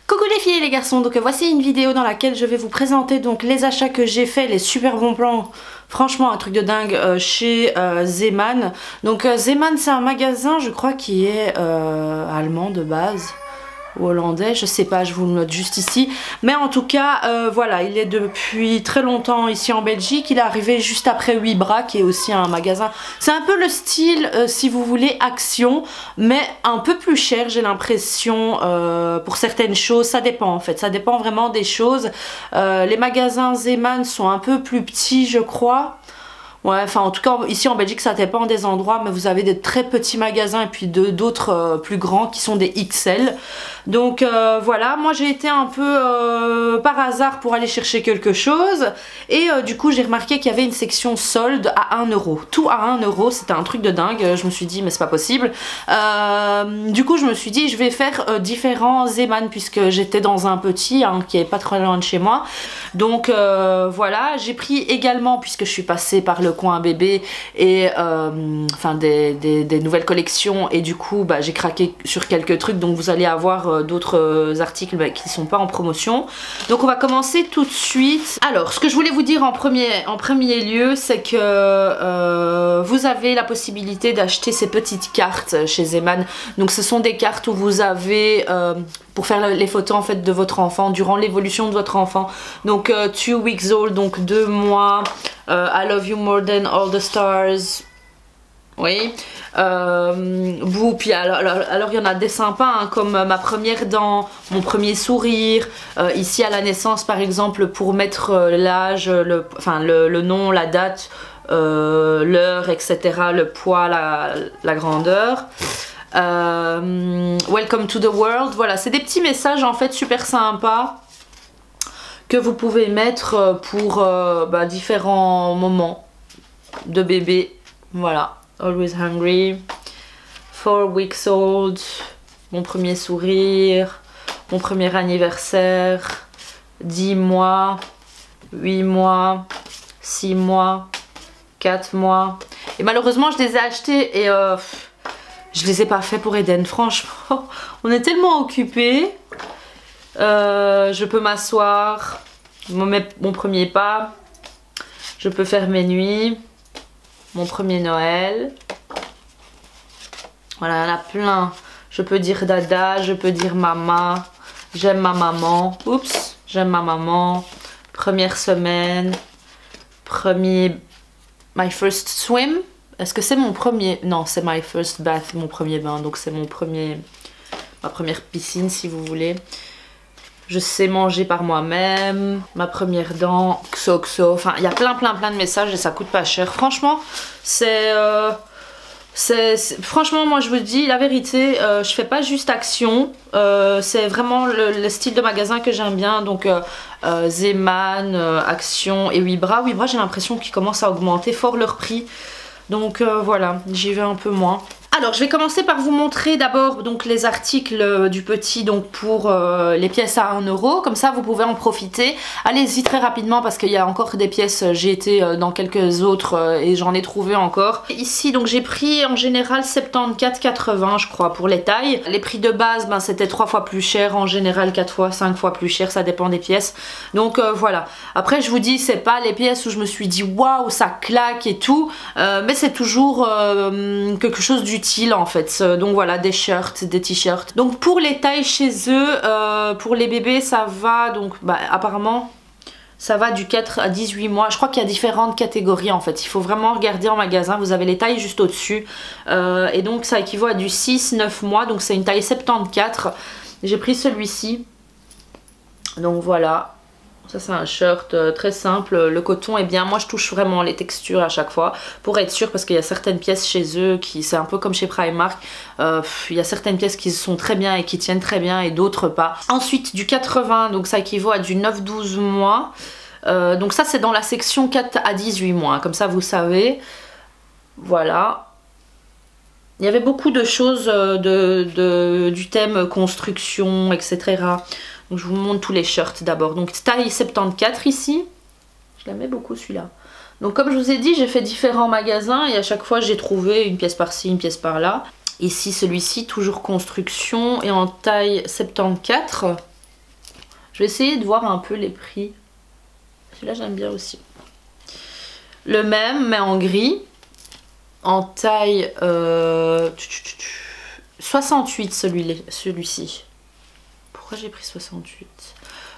Coucou les filles et les garçons, donc voici une vidéo dans laquelle je vais vous présenter donc les achats que j'ai fait, les super bons plans, franchement un truc de dingue chez Zeeman. Donc Zeeman c'est un magasin je crois qui est allemand de base ou hollandais, je sais pas, je vous le note juste ici, mais en tout cas voilà, il est depuis très longtemps ici en Belgique. Il est arrivé juste après Wibra qui est aussi un magasin, c'est un peu le style si vous voulez Action, mais un peu plus cher j'ai l'impression pour certaines choses. Ça dépend en fait, ça dépend vraiment des choses. Les magasins Zeeman sont un peu plus petits je crois. Ouais, enfin en tout cas ici en Belgique ça dépend des endroits, mais vous avez des très petits magasins et puis d'autres plus grands qui sont des XL. Donc voilà, moi j'ai été un peu par hasard pour aller chercher quelque chose et du coup j'ai remarqué qu'il y avait une section solde à 1 €. Tout à 1 €, c'était un truc de dingue. Je me suis dit mais c'est pas possible. Du coup je me suis dit je vais faire différents Zeeman puisque j'étais dans un petit qui est pas très loin de chez moi. Donc voilà, j'ai pris également, puisque je suis passée par le coin bébé et enfin des nouvelles collections, et du coup bah, j'ai craqué sur quelques trucs, donc vous allez avoir d'autres articles qui ne sont pas en promotion. Donc on va commencer tout de suite. Alors ce que je voulais vous dire en premier lieu, c'est que vous avez la possibilité d'acheter ces petites cartes chez Zeeman. Donc ce sont des cartes où vous avez pour faire les photos en fait de votre enfant durant l'évolution de votre enfant. Donc 2 weeks old, donc 2 mois, I love you more than all the stars. Oui, vous, puis alors il y en a des sympas comme ma première dent, mon premier sourire, ici à la naissance par exemple pour mettre l'âge, le nom, la date, l'heure, etc., le poids, la grandeur. Welcome to the world, voilà, c'est des petits messages en fait super sympas que vous pouvez mettre pour différents moments de bébé. Voilà, always hungry, 4 weeks old, mon premier sourire, mon premier anniversaire, 10 mois, 8 mois, 6 mois, 4 mois. Et malheureusement je les ai achetés et je les ai pas fait pour Eden, franchement. On est tellement occupés. Je peux m'asseoir, mon premier pas. Je peux faire mes nuits. Mon premier Noël. Voilà, il y en a plein. Je peux dire dada, je peux dire maman. J'aime ma maman. Oups, j'aime ma maman. Première semaine. My first swim. Est-ce que c'est mon premier? Non, c'est my first bath, mon premier bain. Donc c'est ma première piscine si vous voulez. Je sais manger par moi-même. Ma première dent. XOXO. Enfin, il y a plein de messages et ça coûte pas cher. Franchement, franchement, moi je vous dis la vérité, je fais pas juste Action. C'est vraiment le style de magasin que j'aime bien. Donc Zeeman, Action et Wibra. Wibra, j'ai l'impression qu'ils commencent à augmenter fort leur prix. Donc voilà, j'y vais un peu moins. Alors je vais commencer par vous montrer d'abord donc les articles du petit, donc pour les pièces à 1 €, comme ça vous pouvez en profiter. Allez-y très rapidement parce qu'il y a encore des pièces, j'ai été dans quelques autres et j'en ai trouvé encore. Ici donc j'ai pris en général 74,80 je crois pour les tailles. Les prix de base ben, c'était 3 fois plus cher, en général 4 fois, 5 fois plus cher, ça dépend des pièces. Donc voilà, après je vous dis c'est pas les pièces où je me suis dit waouh ça claque et tout, mais c'est toujours quelque chose d'utile en fait. Donc voilà, des shirts, des t-shirts. Donc pour les tailles chez eux, pour les bébés ça va, donc bah, apparemment ça va du 4 à 18 mois. Je crois qu'il y a différentes catégories en fait. Il faut vraiment regarder en magasin. Vous avez les tailles juste au-dessus. Et donc ça équivaut à du 6-9 mois. Donc c'est une taille 74. J'ai pris celui-ci. Donc voilà. Ça c'est un shirt très simple, le coton est bien. Moi je touche vraiment les textures à chaque fois pour être sûre, parce qu'il y a certaines pièces chez eux qui, c'est un peu comme chez Primark, il y a certaines pièces qui sont très bien et qui tiennent très bien et d'autres pas. Ensuite du 80, donc ça équivaut à du 9-12 mois. Donc ça c'est dans la section 4 à 18 mois, comme ça vous savez. Voilà. Il y avait beaucoup de choses du thème construction, etc. Donc je vous montre tous les shirts d'abord. Donc taille 74 ici. Je l'aimais beaucoup celui-là. Donc comme je vous ai dit, j'ai fait différents magasins et à chaque fois j'ai trouvé une pièce par-ci, une pièce par-là. Ici celui-ci, toujours construction et en taille 74. Je vais essayer de voir un peu les prix. Celui-là j'aime bien aussi. Le même mais en gris. En taille 68 celui-ci. Pourquoi j'ai pris 68?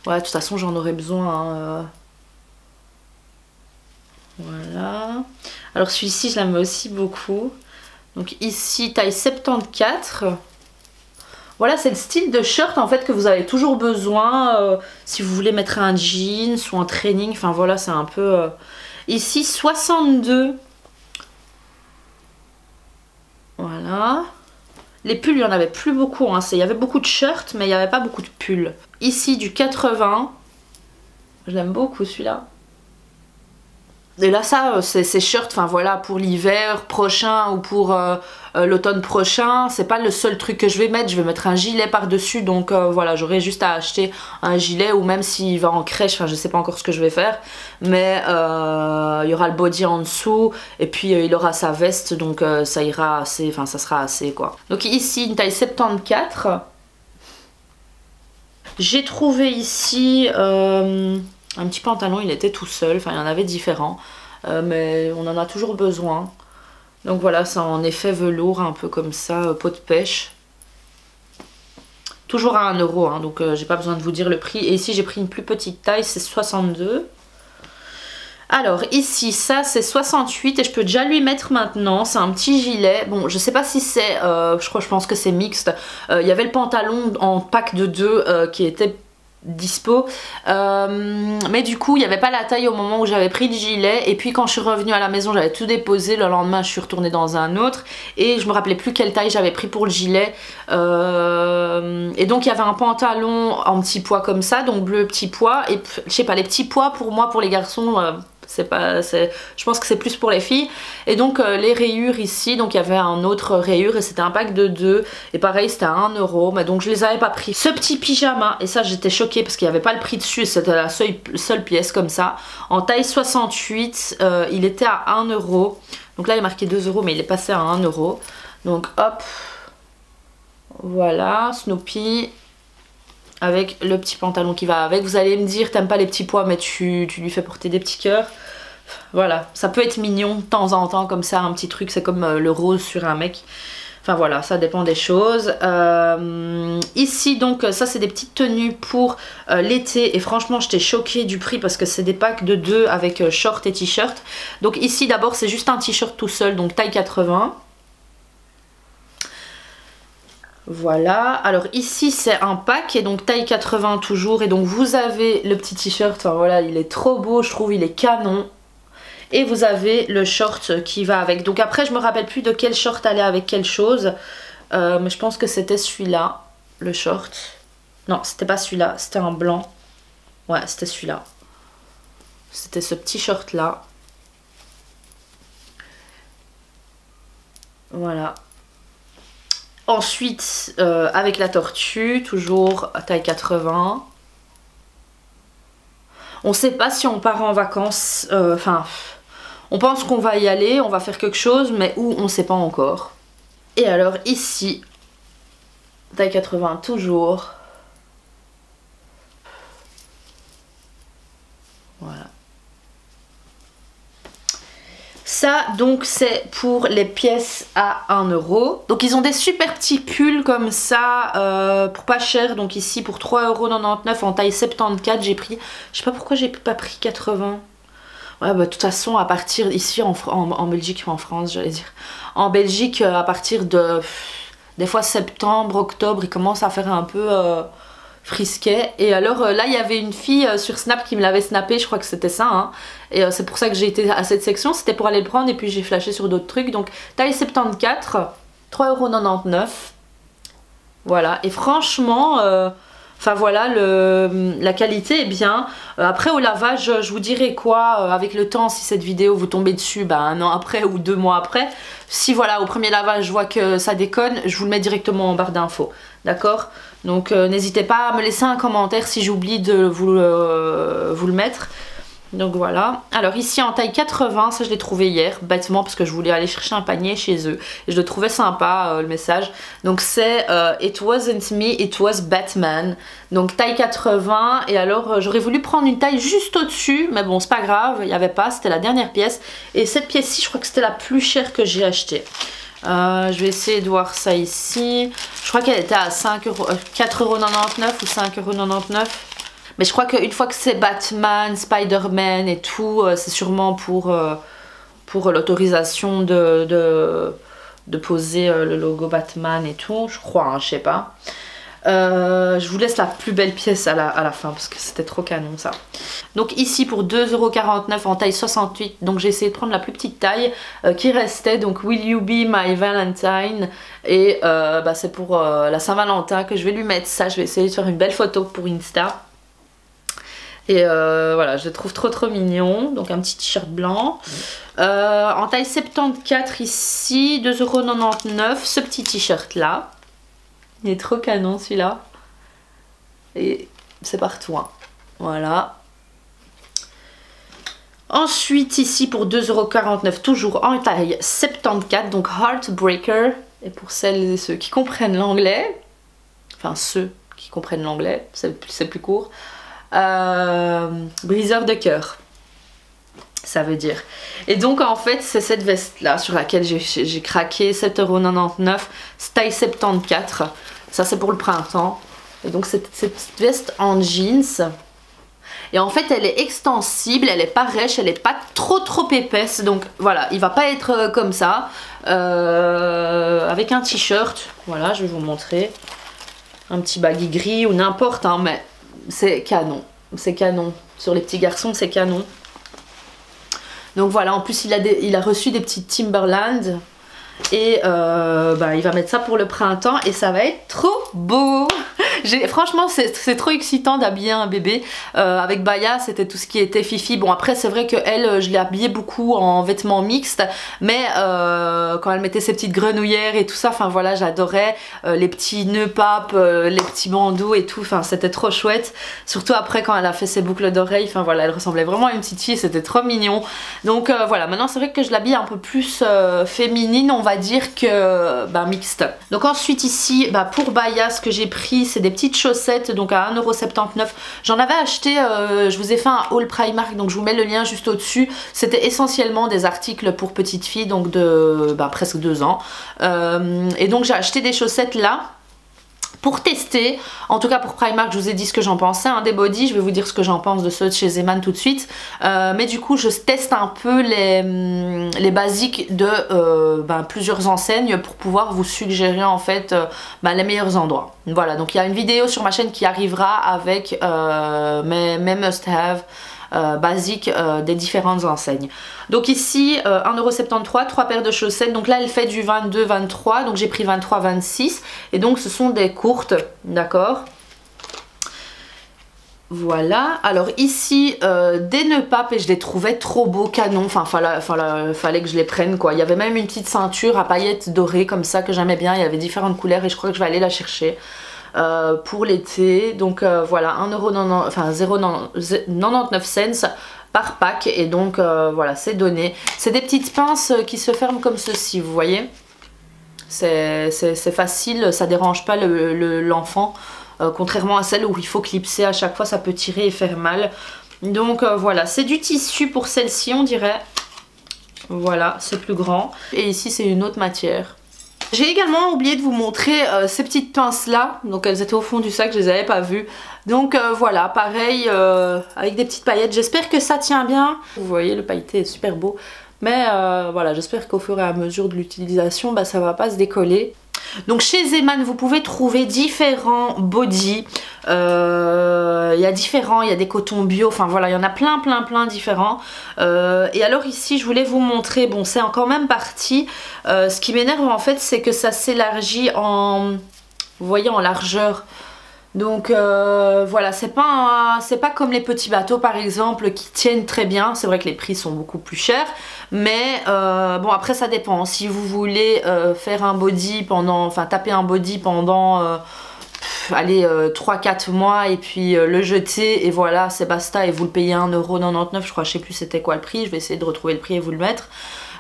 Ouais, de toute façon j'en aurais besoin. Hein. Voilà. Alors celui-ci je l'aime aussi beaucoup. Donc ici taille 74. Voilà, c'est le style de shirt en fait que vous avez toujours besoin si vous voulez mettre un jeans ou un training. Enfin voilà, c'est un peu... Ici 62. Voilà. Les pulls, il n'y en avait plus beaucoup. Hein. Il y avait beaucoup de shirts, mais il n'y avait pas beaucoup de pulls. Ici, du 80. Je l'aime beaucoup, celui-là. Et là, ça, ces shirts, enfin voilà, pour l'hiver prochain ou pour l'automne prochain, c'est pas le seul truc que je vais mettre. Je vais mettre un gilet par-dessus. Donc voilà, j'aurai juste à acheter un gilet ou même s'il va en crèche, enfin je sais pas encore ce que je vais faire. Mais il y aura le body en dessous et puis il aura sa veste. Donc ça ira assez, enfin ça sera assez quoi. Donc ici, une taille 74. J'ai trouvé ici... un petit pantalon, il était tout seul, enfin il y en avait différents, mais on en a toujours besoin. Donc voilà, c'est en effet velours, un peu comme ça, peau de pêche. Toujours à 1 €, hein, donc j'ai pas besoin de vous dire le prix. Et ici j'ai pris une plus petite taille, c'est 62. Alors ici, ça c'est 68 et je peux déjà lui mettre maintenant, c'est un petit gilet. Bon, je sais pas si c'est, je pense que c'est mixte. Il y avait le pantalon en pack de 2 qui était... dispo mais du coup il n'y avait pas la taille au moment où j'avais pris le gilet et puis quand je suis revenue à la maison j'avais tout déposé, le lendemain je suis retournée dans un autre et je me rappelais plus quelle taille j'avais pris pour le gilet et donc il y avait un pantalon en petit pois comme ça, donc bleu petit pois et je sais pas, les petits pois pour moi, pour les garçons c'est pas, je pense que c'est plus pour les filles. Et donc les rayures ici, donc il y avait un autre rayure et c'était un pack de 2 et pareil c'était à 1 €, mais donc je les avais pas pris. Ce petit pyjama, et ça j'étais choquée parce qu'il n'y avait pas le prix dessus, c'était la seule pièce comme ça, en taille 68, il était à 1 €. Donc là il est marqué 2 € mais il est passé à 1 €. Donc hop, voilà, Snoopy avec le petit pantalon qui va avec. Vous allez me dire, t'aimes pas les petits pois mais tu lui fais porter des petits cœurs. Voilà, ça peut être mignon de temps en temps comme ça, un petit truc, c'est comme le rose sur un mec. Enfin voilà, ça dépend des choses. Ici donc, ça c'est des petites tenues pour l'été et franchement j'étais choquée du prix parce que c'est des packs de 2 avec short et t-shirt. Donc ici d'abord c'est juste un t-shirt tout seul, donc taille 80. Voilà, alors ici c'est un pack et donc taille 80 toujours et donc vous avez le petit t-shirt, enfin voilà il est trop beau je trouve, il est canon. Et vous avez le short qui va avec, donc après je me rappelle plus de quel short allait avec quelle chose, mais je pense que c'était celui-là, le short. Non c'était pas celui-là, c'était un blanc, ouais c'était celui-là. C'était ce petit short là. Voilà. Ensuite, avec la tortue, toujours à taille 80. On sait pas si on part en vacances, enfin, on pense qu'on va y aller, on va faire quelque chose, mais où, on sait pas encore. Et alors ici, taille 80 toujours. Voilà. Ça donc c'est pour les pièces à 1 €. Donc ils ont des super petits pulls comme ça pour pas cher. Donc ici pour 3,99 € en taille 74 j'ai pris. Je sais pas pourquoi j'ai pas pris 80. Ouais bah de toute façon à partir ici en Belgique ou en France j'allais dire. En Belgique à partir de des fois septembre, octobre il commence à faire un peu frisquet. Et alors là il y avait une fille sur Snap qui me l'avait snappé, je crois que c'était ça hein. Et c'est pour ça que j'ai été à cette section, c'était pour aller le prendre et puis j'ai flashé sur d'autres trucs. Donc taille 74, 3,99 €. Voilà, et franchement enfin voilà, la qualité est bien. Après au lavage je vous dirai quoi avec le temps, si cette vidéo vous tombez dessus bah, 1 an après ou 2 mois après. Si voilà au premier lavage je vois que ça déconne, je vous le mets directement en barre d'infos. D'accord? Donc n'hésitez pas à me laisser un commentaire si j'oublie de vous le mettre. Donc voilà. Alors ici en taille 80, ça je l'ai trouvé hier, bêtement parce que je voulais aller chercher un panier chez eux. Et je le trouvais sympa le message. Donc c'est It wasn't me, it was Batman. Donc taille 80. Et alors j'aurais voulu prendre une taille juste au-dessus. Mais bon c'est pas grave, il n'y avait pas, c'était la dernière pièce. Et cette pièce-ci je crois que c'était la plus chère que j'ai achetée. Je vais essayer de voir ça ici. Je crois qu'elle était à 4,99€ ou 5,99€. Mais je crois qu'une fois que c'est Batman, Spider-Man et tout, c'est sûrement pour l'autorisation de poser le logo Batman et tout, je crois, hein, je sais pas. Je vous laisse la plus belle pièce à la fin parce que c'était trop canon ça. Donc ici pour 2,49€ en taille 68, donc j'ai essayé de prendre la plus petite taille qui restait, donc Will You Be My Valentine, et c'est pour la Saint-Valentin que je vais lui mettre ça. Je vais essayer de faire une belle photo pour Insta. Et voilà, je le trouve trop mignon. Donc un petit t-shirt blanc. En taille 74 ici, 2,99€. Ce petit t-shirt là. Il est trop canon celui-là. Et c'est partout. Hein. Voilà. Ensuite ici pour 2,49€, toujours en taille 74. Donc Heartbreaker. Et pour celles et ceux qui comprennent l'anglais. Enfin ceux qui comprennent l'anglais. C'est plus court. Briseur de cœur, ça veut dire. Et donc en fait c'est cette veste là sur laquelle j'ai craqué, 7,99€, taille 74. Ça c'est pour le printemps. Et donc cette veste en jeans. Et en fait elle est extensible, elle est pas rêche, elle est pas trop épaisse. Donc voilà, il va pas être comme ça. Avec un t-shirt, voilà, je vais vous montrer. Un petit baggy gris ou n'importe, hein, mais c'est canon, c'est canon. Sur les petits garçons, c'est canon. Donc voilà, en plus il a reçu des petits Timberland. Et il va mettre ça pour le printemps et ça va être trop beau. Franchement c'est trop excitant d'habiller un bébé. Avec Baya c'était tout ce qui était Fifi. Bon après c'est vrai que elle, je l'ai habillée beaucoup en vêtements mixtes. Mais quand elle mettait ses petites grenouillères et tout ça, enfin voilà, j'adorais les petits nœuds papes, les petits bandeaux et tout. Enfin c'était trop chouette. Surtout après quand elle a fait ses boucles d'oreilles. Enfin voilà, elle ressemblait vraiment à une petite fille, c'était trop mignon. Donc voilà, maintenant c'est vrai que je l'habille un peu plus féminine, on va dire, que mixte. Donc ensuite ici pour Baya, ce que j'ai pris c'est des petites chaussettes, donc à 1,79€. J'en avais acheté, je vous ai fait un haul Primark, donc je vous mets le lien juste au dessus. C'était essentiellement des articles pour petites filles, donc de presque 2 ans. Et donc j'ai acheté des chaussettes là pour tester, en tout cas pour Primark. Je vous ai dit ce que j'en pensais, hein, des bodys. Je vais vous dire ce que j'en pense de ceux de chez Zeman tout de suite. Mais du coup je teste un peu les basiques de plusieurs enseignes pour pouvoir vous suggérer en fait les meilleurs endroits. Voilà, donc il y a une vidéo sur ma chaîne qui arrivera avec mes must-have basiques des différentes enseignes. Donc ici 1,73€, 3 paires de chaussettes. Donc là elle fait du 22-23, donc j'ai pris 23-26 et donc ce sont des courtes, d'accord. Voilà, alors ici des nœuds papes et je les trouvais trop beaux, canon, enfin fallait que je les prenne quoi. Il y avait même une petite ceinture à paillettes dorées comme ça que j'aimais bien, il y avait différentes couleurs et je crois que je vais aller la chercher pour l'été. Donc voilà, 0,99 cents par pack et donc voilà, c'est donné. C'est des petites pinces qui se ferment comme ceci, vous voyez. C'est facile, ça dérange pas l'enfant. Contrairement à celle où il faut clipser à chaque fois, ça peut tirer et faire mal. Donc voilà, c'est du tissu pour celle-ci on dirait. Voilà, c'est plus grand. Et ici c'est une autre matière. J'ai également oublié de vous montrer ces petites pinces là. Donc elles étaient au fond du sac, je les avais pas vues. Donc voilà, pareil, avec des petites paillettes. J'espère que ça tient bien. Vous voyez, le pailleté est super beau. Mais voilà, j'espère qu'au fur et à mesure de l'utilisation, ça va pas se décoller. Donc chez Zeman vous pouvez trouver différents bodys, il y a des cotons bio, enfin voilà, il y en a plein différents. Et alors ici je voulais vous montrer, bon c'est quand même parti, ce qui m'énerve en fait c'est que ça s'élargit en, vous voyez, en largeur. Donc voilà, c'est pas comme les petits bateaux par exemple qui tiennent très bien. C'est vrai que les prix sont beaucoup plus chers, mais bon après ça dépend. Si vous voulez faire un body pendant, enfin taper un body pendant allez 3-4 mois et puis le jeter et voilà c'est basta et vous le payez 1,99 €, je crois, je sais plus c'était quoi le prix, je vais essayer de retrouver le prix et vous le mettre.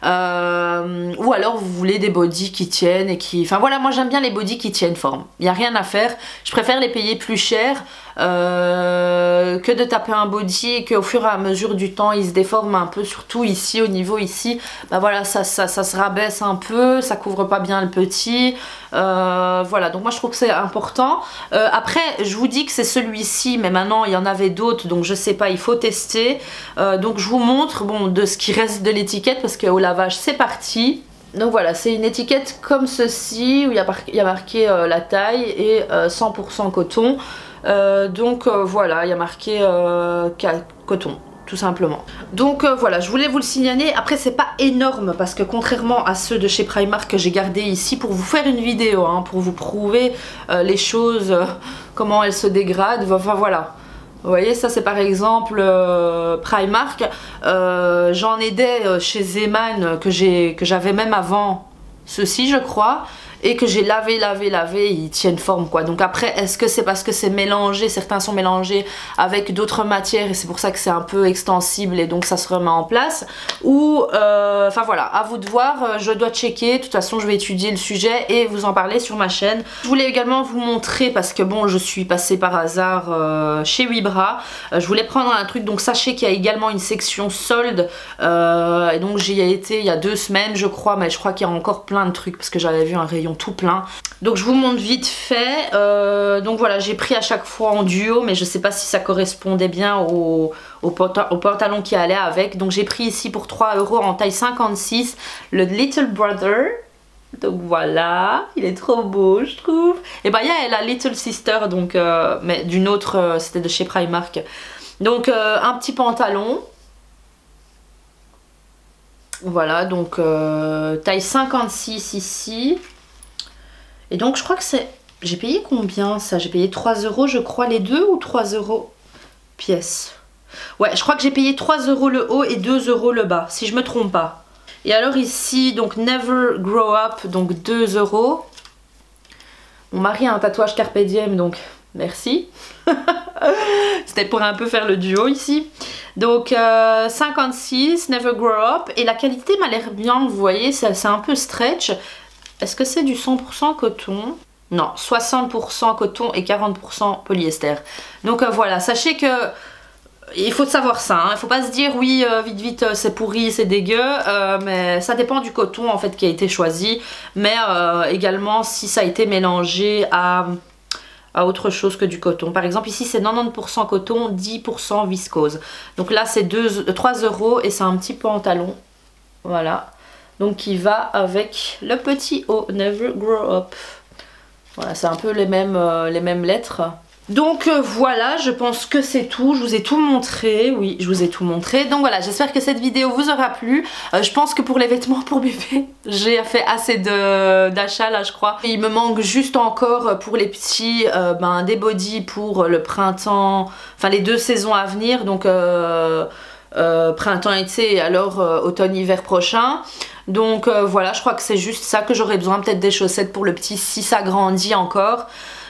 Ou alors vous voulez des bodys qui tiennent et qui... Enfin voilà, moi j'aime bien les bodys qui tiennent forme, il n'y a rien à faire, je préfère les payer plus cher que de taper un body et qu'au fur et à mesure du temps il se déforme un peu, surtout ici au niveau ici, bah voilà ça se rabaisse un peu, ça couvre pas bien le petit, voilà, donc moi je trouve que c'est important. Après je vous dis que c'est celui-ci, mais maintenant il y en avait d'autres, donc je sais pas, il faut tester. Donc je vous montre bon de ce qui reste de l'étiquette parce qu'au lavage c'est parti. Donc voilà, c'est une étiquette comme ceci où il y a marqué la taille et 100% coton. Donc voilà, il y a marqué coton tout simplement. Donc voilà, je voulais vous le signaler. Après c'est pas énorme parce que contrairement à ceux de chez Primark que j'ai gardé ici pour vous faire une vidéo, hein, pour vous prouver les choses, comment elles se dégradent, enfin voilà. Vous voyez, ça c'est par exemple Primark. J'en ai des chez Zeman que j'avais même avant ceci je crois, et que j'ai lavé, ils tiennent forme quoi. Donc après, est-ce que c'est parce que c'est mélangé, certains sont mélangés avec d'autres matières et c'est pour ça que c'est un peu extensible et donc ça se remet en place, ou enfin voilà, à vous de voir, je dois checker, de toute façon je vais étudier le sujet et vous en parler sur ma chaîne. Je voulais également vous montrer, parce que bon je suis passée par hasard chez Vibra, je voulais prendre un truc, donc sachez qu'il y a également une section solde, et donc j'y ai été il y a 2 semaines je crois, mais je crois qu'il y a encore plein de trucs parce que j'avais vu un rayon tout plein. Donc je vous montre vite fait. Donc voilà, j'ai pris à chaque fois en duo, mais je sais pas si ça correspondait bien au pantalon qui allait avec. Donc j'ai pris ici pour 3 € en taille 56 le Little Brother. Donc voilà, il est trop beau je trouve. Et bah il y a la Little Sister, donc mais d'une autre, c'était de chez Primark. Donc un petit pantalon. Voilà, donc taille 56 ici. Et donc je crois que c'est... J'ai payé combien ça? J'ai payé 3 € je crois les deux, ou 3 € pièce. Ouais, je crois que j'ai payé 3 € le haut et 2 € le bas, si je me trompe pas. Et alors ici, donc Never Grow Up, donc 2 €. Mon mari a un tatouage Carpe Diem, donc merci. C'était pour un peu faire le duo ici. Donc 56, Never Grow Up. Et la qualité m'a l'air bien, vous voyez, c'est un peu stretch. Est-ce que c'est du 100% coton? Non, 60% coton et 40% polyester. Donc voilà, sachez que il faut savoir ça, hein. Il faut pas se dire oui vite c'est pourri, c'est dégueu, mais ça dépend du coton en fait qui a été choisi, mais également si ça a été mélangé à autre chose que du coton. Par exemple ici c'est 90% coton, 10% viscose. Donc là c'est 3 € et c'est un petit pantalon, voilà. Donc qui va avec le petit haut, Never Grow Up. Voilà, c'est un peu les mêmes lettres. Donc voilà, je pense que c'est tout, je vous ai tout montré, oui je vous ai tout montré. Donc voilà, j'espère que cette vidéo vous aura plu. Je pense que pour les vêtements pour bébé, j'ai fait assez d'achats là je crois. Il me manque juste encore pour les petits des bodys pour le printemps, enfin les 2 saisons à venir, donc printemps-été et alors automne-hiver prochain. Donc voilà, je crois que c'est juste ça que j'aurais besoin, peut-être des chaussettes pour le petit si ça grandit encore.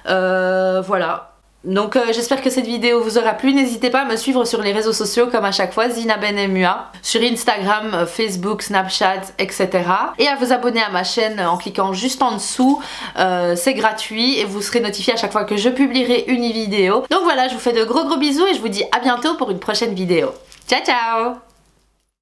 Voilà. Donc j'espère que cette vidéo vous aura plu. N'hésitez pas à me suivre sur les réseaux sociaux comme à chaque fois, Zina Benmua, sur Instagram, Facebook, Snapchat, etc. Et à vous abonner à ma chaîne en cliquant juste en dessous. C'est gratuit et vous serez notifié à chaque fois que je publierai une vidéo. Donc voilà, je vous fais de gros bisous et je vous dis à bientôt pour une prochaine vidéo. Ciao ciao!